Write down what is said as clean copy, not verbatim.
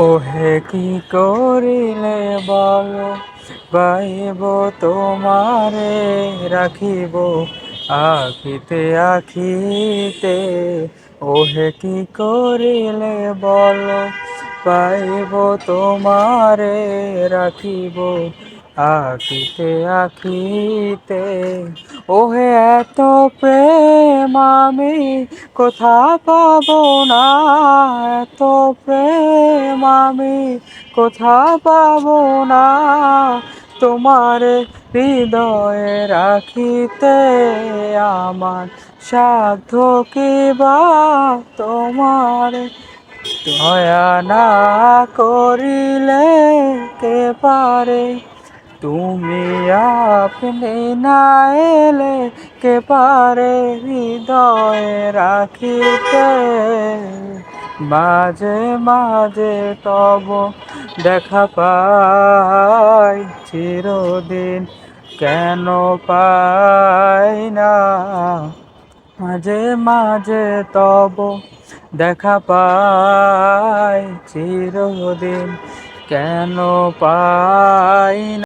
ওহে কি করিলে বলো, পাইব তোমারে রাখিব আখিতে আখিতে। ওহে কি করিলে বলো, পাইব তোমারে রাখিব আখিতে আখিতে। ওহে এত প্রেম আমি কোথা পাবো না, এত প্রেম আমি কোথা পাবো না। তোমারে হৃদয়ে রাখিতে আমার সাধ্য কি বা, তোমারে দয়া না করিলে কে পারে। তুমি আপনি না এলে কে পারে হৃদয়ে রাখিতে। মাঝে মাঝে তব দেখা পাই, চিরদিন কেন পাই না। মাঝে মাঝে তব দেখা পাই, চিরদিন কেন পাই না।